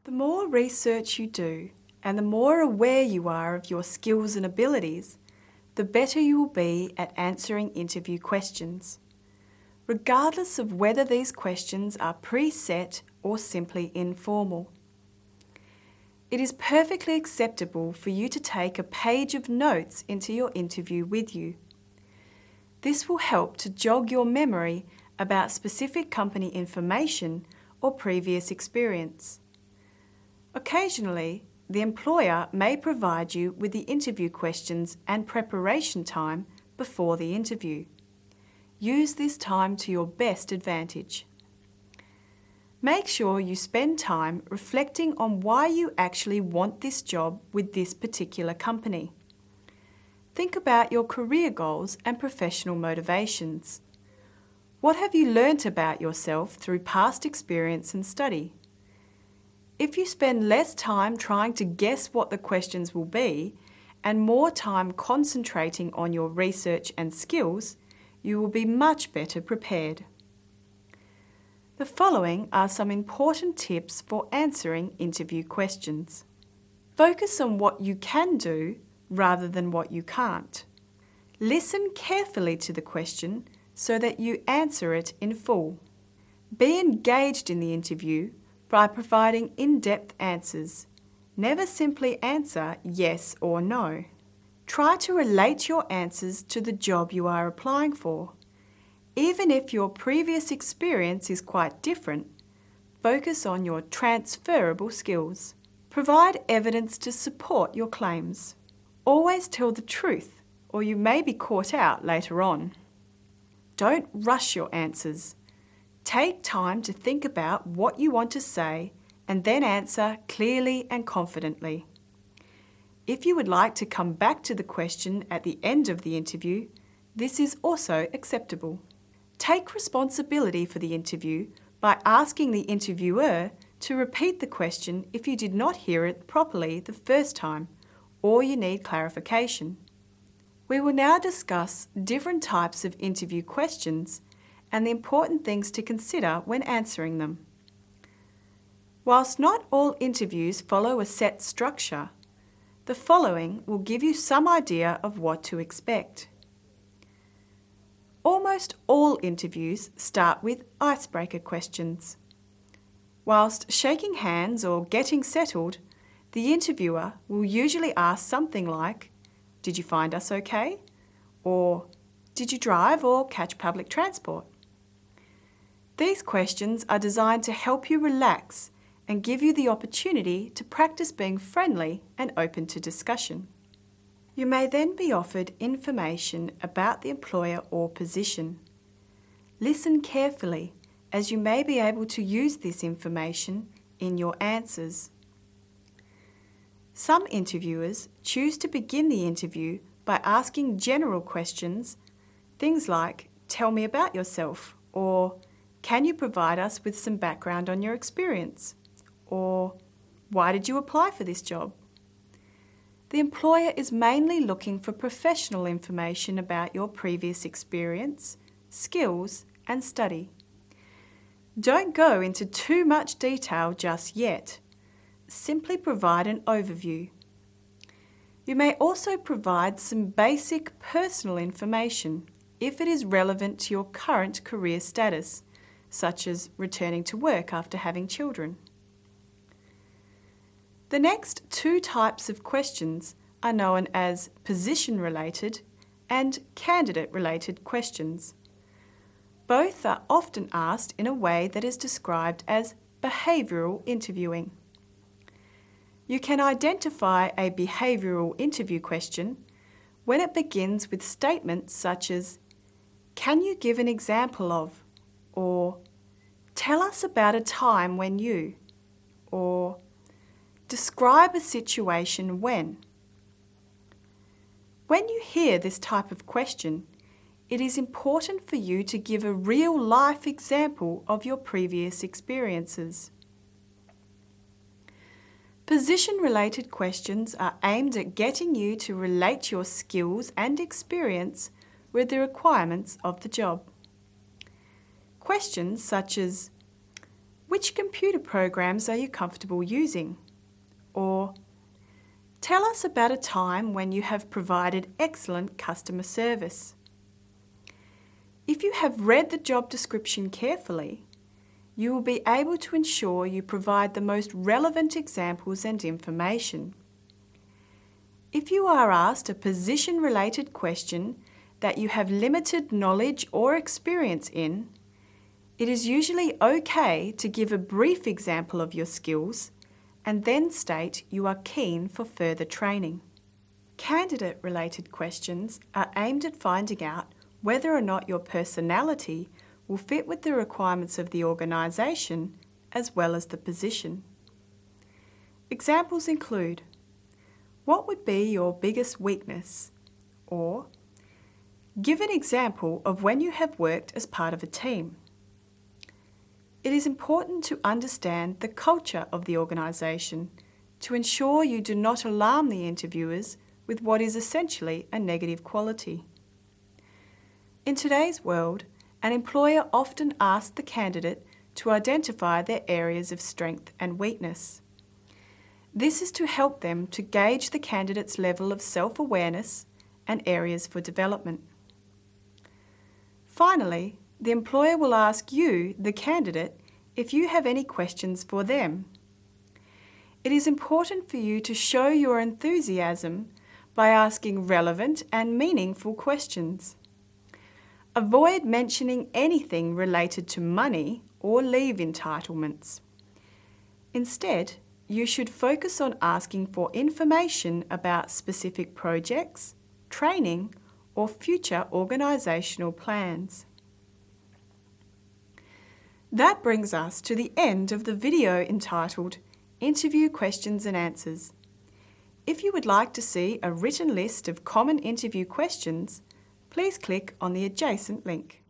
The more research you do and the more aware you are of your skills and abilities, the better you will be at answering interview questions, regardless of whether these questions are preset or simply informal. It is perfectly acceptable for you to take a page of notes into your interview with you. This will help to jog your memory about specific company information or previous experience. Occasionally, the employer may provide you with the interview questions and preparation time before the interview. Use this time to your best advantage. Make sure you spend time reflecting on why you actually want this job with this particular company. Think about your career goals and professional motivations. What have you learnt about yourself through past experience and study? If you spend less time trying to guess what the questions will be and more time concentrating on your research and skills, you will be much better prepared. The following are some important tips for answering interview questions. Focus on what you can do rather than what you can't. Listen carefully to the question so that you answer it in full. Be engaged in the interview by providing in-depth answers. Never simply answer yes or no. Try to relate your answers to the job you are applying for. Even if your previous experience is quite different, focus on your transferable skills. Provide evidence to support your claims. Always tell the truth, or you may be caught out later on. Don't rush your answers. Take time to think about what you want to say and then answer clearly and confidently. If you would like to come back to the question at the end of the interview, this is also acceptable. Take responsibility for the interview by asking the interviewer to repeat the question if you did not hear it properly the first time or you need clarification. We will now discuss different types of interview questions and the important things to consider when answering them. Whilst not all interviews follow a set structure, the following will give you some idea of what to expect. Almost all interviews start with icebreaker questions. Whilst shaking hands or getting settled, the interviewer will usually ask something like, "Did you find us okay?" or "Did you drive or catch public transport?" These questions are designed to help you relax and give you the opportunity to practice being friendly and open to discussion. You may then be offered information about the employer or position. Listen carefully, as you may be able to use this information in your answers. Some interviewers choose to begin the interview by asking general questions, things like, "Tell me about yourself," or "Can you provide us with some background on your experience?" or "Why did you apply for this job?" The employer is mainly looking for professional information about your previous experience, skills, and study. Don't go into too much detail just yet. Simply provide an overview. You may also provide some basic personal information if it is relevant to your current career status, such as returning to work after having children. The next two types of questions are known as position-related and candidate-related questions. Both are often asked in a way that is described as behavioural interviewing. You can identify a behavioural interview question when it begins with statements such as, "Can you give an example of?" or "Tell us about a time when you," or "Describe a situation when." When you hear this type of question, it is important for you to give a real-life example of your previous experiences. Position-related questions are aimed at getting you to relate your skills and experience with the requirements of the job. Questions such as, which computer programs are you comfortable using? Or, tell us about a time when you have provided excellent customer service. If you have read the job description carefully, you will be able to ensure you provide the most relevant examples and information. If you are asked a position-related question that you have limited knowledge or experience in, it is usually okay to give a brief example of your skills and then state you are keen for further training. Candidate-related questions are aimed at finding out whether or not your personality will fit with the requirements of the organisation as well as the position. Examples include, what would be your biggest weakness? Or, give an example of when you have worked as part of a team. It is important to understand the culture of the organisation to ensure you do not alarm the interviewers with what is essentially a negative quality. In today's world, an employer often asks the candidate to identify their areas of strength and weakness. This is to help them to gauge the candidate's level of self-awareness and areas for development. Finally, the employer will ask you, the candidate, if you have any questions for them. It is important for you to show your enthusiasm by asking relevant and meaningful questions. Avoid mentioning anything related to money or leave entitlements. Instead, you should focus on asking for information about specific projects, training, or future organisational plans. That brings us to the end of the video entitled Interview Questions and Answers. If you would like to see a written list of common interview questions, please click on the adjacent link.